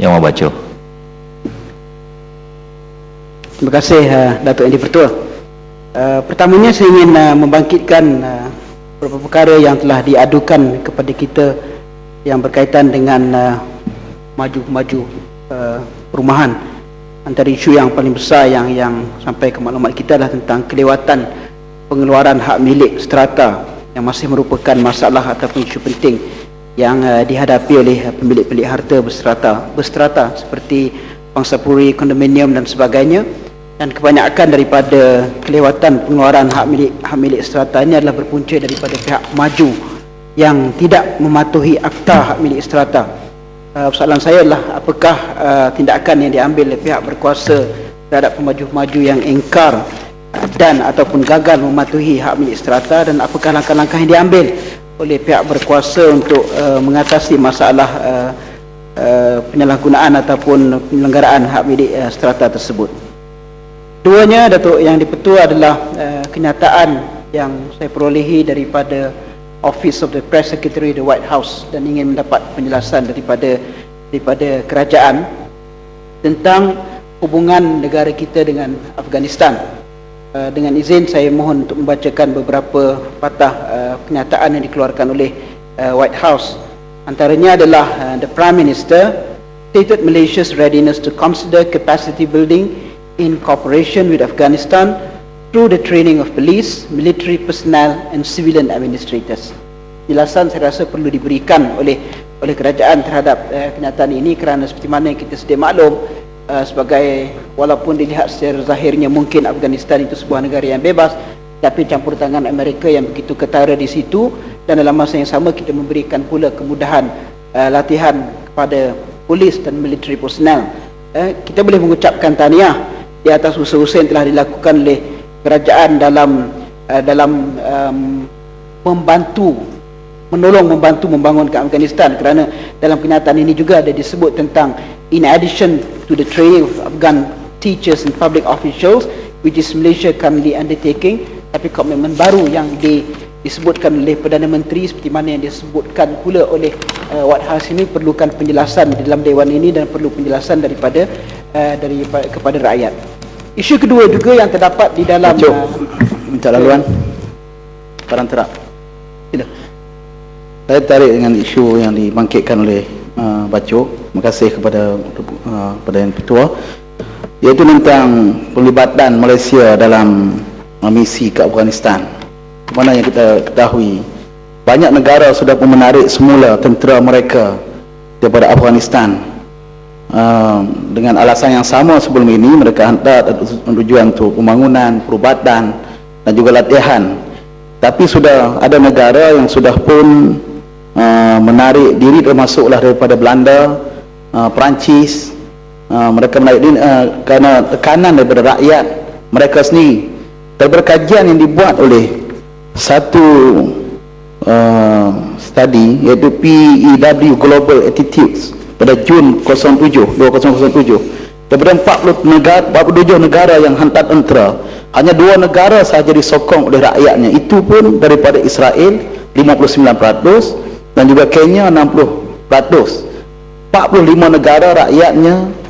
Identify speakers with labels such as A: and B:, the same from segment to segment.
A: Yang mau baca.
B: Terima kasih Datuk Yang di-Pertua. Pertamanya saya ingin membangkitkan beberapa perkara yang telah diadukan kepada kita yang berkaitan dengan maju perumahan. Antara isu yang paling besar yang sampai ke maklumat kita adalah tentang kelewatan pengeluaran hak milik strata yang masih merupakan masalah ataupun isu penting yang dihadapi oleh pemilik-pemilik harta berstrata seperti pangsapuri, kondominium dan sebagainya. Dan kebanyakan daripada kelewatan pengeluaran hak milik strata ini adalah berpunca daripada pihak maju yang tidak mematuhi akta hak milik strata. Soalan saya adalah apakah tindakan yang diambil oleh pihak berkuasa terhadap pemaju-pemaju yang engkar dan ataupun gagal mematuhi hak milik strata, dan apakah langkah-langkah yang diambil oleh pihak berkuasa untuk mengatasi masalah penyalahgunaan ataupun penyelenggaraan hak milik strata tersebut. Keduanya, Datuk Yang di-Pertua, adalah kenyataan yang saya perolehi daripada Office of the Press Secretary the White House, dan ingin mendapat penjelasan daripada kerajaan tentang hubungan negara kita dengan Afghanistan. Dengan izin saya mohon untuk membacakan beberapa patah kenyataan yang dikeluarkan oleh White House. Antaranya adalah the Prime Minister stated Malaysia's readiness to consider capacity building in cooperation with Afghanistan through the training of police, military personnel and civilian administrators. Penjelasan saya rasa perlu diberikan oleh kerajaan terhadap kenyataan ini, kerana seperti mana yang kita sedia maklum, sebagai walaupun dilihat secara zahirnya mungkin Afghanistan itu sebuah negara yang bebas, tapi campur tangan Amerika yang begitu ketara di situ, dan dalam masa yang sama kita memberikan pula kemudahan latihan kepada polis dan military personnel. Kita boleh mengucapkan tahniah di atas usaha-usaha yang telah dilakukan oleh kerajaan dalam menolong membantu membangunkan Afghanistan, kerana dalam kenyataan ini juga ada disebut tentang in addition to the training of Afghan teachers and public officials which is Malaysia currently undertaking, tapi komitmen baru yang disebutkan oleh Perdana Menteri seperti mana yang disebutkan pula oleh White House ini perlukan penjelasan di dalam Dewan ini dan perlu penjelasan daripada kepada rakyat. Isu kedua juga yang terdapat di dalam
C: minta laluan barang terap. Sila. Saya tarik dengan isu yang dibangkitkan oleh Baco. Terima kasih kepada Yang Ketua, iaitu tentang pelibatan Malaysia dalam misi ke Afghanistan. Mana yang kita ketahui, banyak negara sudah pun menarik semula tentera mereka daripada Afghanistan dengan alasan yang sama sebelum ini. Mereka hantar tujuan untuk pembangunan, perubatan dan juga latihan. Tapi sudah ada negara yang sudah pun menarik diri, termasuklah daripada Belanda, Perancis. Mereka menarik diri kerana tekanan daripada rakyat mereka sendiri. Daripada kajian yang dibuat oleh satu study, iaitu PEW Global Attitudes pada Jun 2007, daripada 47 negara yang hantar tentera, hanya 2 negara sahaja disokong oleh rakyatnya, itu pun daripada Israel 59% dan juga Kenya 60%. 45 negara rakyatnya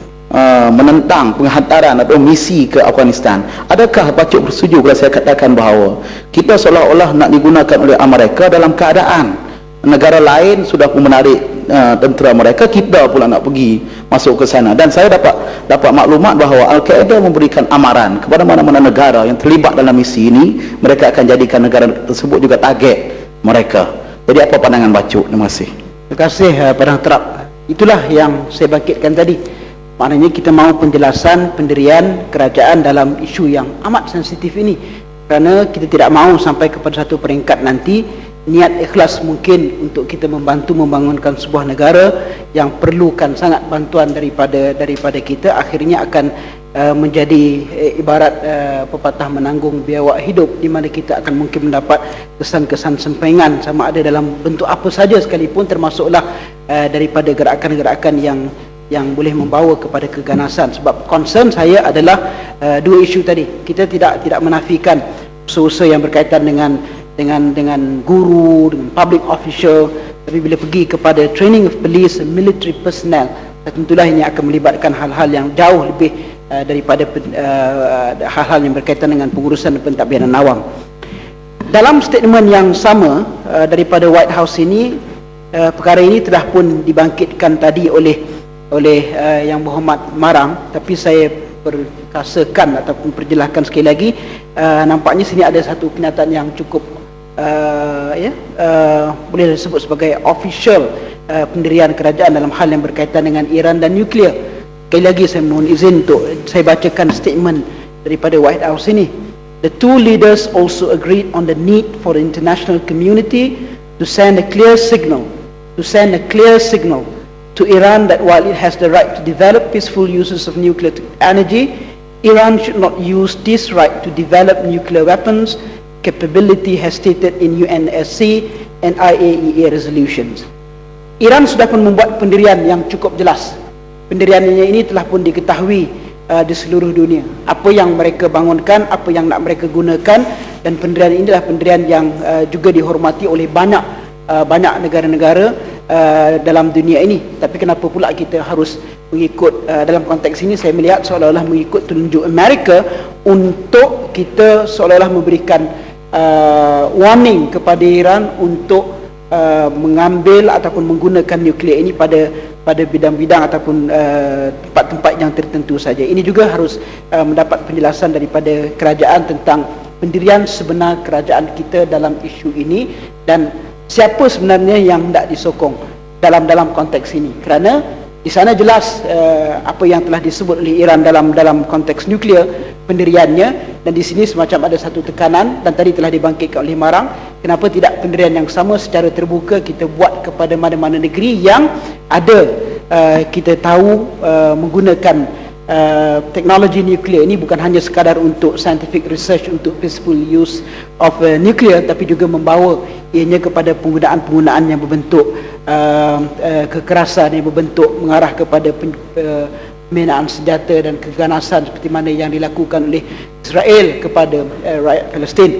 C: menentang penghantaran atau misi ke Afghanistan. Adakah Pacuk bersetuju kalau saya katakan bahawa kita seolah-olah nak digunakan oleh Amerika dalam keadaan negara lain sudah pun menarik tentera mereka, kita pula nak pergi masuk ke sana? Dan saya dapat maklumat bahawa Al-Qaeda memberikan amaran kepada mana-mana negara yang terlibat dalam misi ini, mereka akan jadikan negara tersebut juga target mereka. Jadi apa pandangan Pacuk? Terima kasih.
B: Terima kasih Padang Terap. Itulah yang saya bangkitkan tadi. Maknanya kita mahu penjelasan pendirian kerajaan dalam isu yang amat sensitif ini, kerana kita tidak mahu sampai kepada satu peringkat nanti niat ikhlas mungkin untuk kita membantu membangunkan sebuah negara yang perlukan sangat bantuan daripada kita, akhirnya akan menjadi ibarat pepatah menanggung biawak hidup, di mana kita akan mungkin mendapat kesan-kesan sempengan sama ada dalam bentuk apa saja sekalipun, termasuklah daripada gerakan-gerakan yang boleh membawa kepada keganasan. Sebab concern saya adalah dua isu tadi. Kita tidak menafikan usaha yang berkaitan dengan guru, dengan public official, tapi bila pergi kepada training of police and military personnel, tentulah ini akan melibatkan hal-hal yang jauh lebih daripada hal-hal yang berkaitan dengan pengurusan pentadbiran awam. Dalam statement yang sama daripada White House ini, perkara ini telah pun dibangkitkan tadi oleh Yang Berhormat Marang, tapi saya perkasakan ataupun perjelaskan sekali lagi. Nampaknya sini ada satu kenyataan yang cukup boleh disebut sebagai official pendirian kerajaan dalam hal yang berkaitan dengan Iran dan nuklear. Sekali lagi saya mohon izin untuk saya bacakan statement daripada White House ini. The two leaders also agreed on the need for the international community to send a clear signal to Iran that while it has the right to develop peaceful uses of nuclear energy, Iran should not use this right to develop nuclear weapons capability as stated in UNSC and IAEA resolutions. Iran sudah pun membuat pendirian yang cukup jelas. Pendiriannya ini telah pun diketahui di seluruh dunia. Apa yang mereka bangunkan, apa yang nak mereka gunakan, dan pendirian ini adalah pendirian yang juga dihormati oleh banyak negara-negara dalam dunia ini. Tapi kenapa pula kita harus mengikut dalam konteks ini saya melihat seolah-olah mengikut telunjuk Amerika untuk kita seolah-olah memberikan warning kepada Iran untuk mengambil ataupun menggunakan nuklear ini pada bidang-bidang ataupun tempat-tempat yang tertentu saja. Ini juga harus mendapat penjelasan daripada kerajaan tentang pendirian sebenar kerajaan kita dalam isu ini dan siapa sebenarnya yang hendak disokong dalam konteks ini. Kerana di sana jelas apa yang telah disebut oleh Iran dalam konteks nuklear pendiriannya, dan di sini semacam ada satu tekanan dan tadi telah dibangkitkan oleh Marang, kenapa tidak pendirian yang sama secara terbuka kita buat kepada mana-mana negeri yang ada kita tahu menggunakan teknologi nuklear ini bukan hanya sekadar untuk scientific research, untuk peaceful use of nuclear, tapi juga membawa ianya kepada penggunaan yang berbentuk kekerasan, yang berbentuk mengarah kepada penghinaan senjata dan keganasan seperti mana yang dilakukan oleh Israel kepada rakyat Palestin.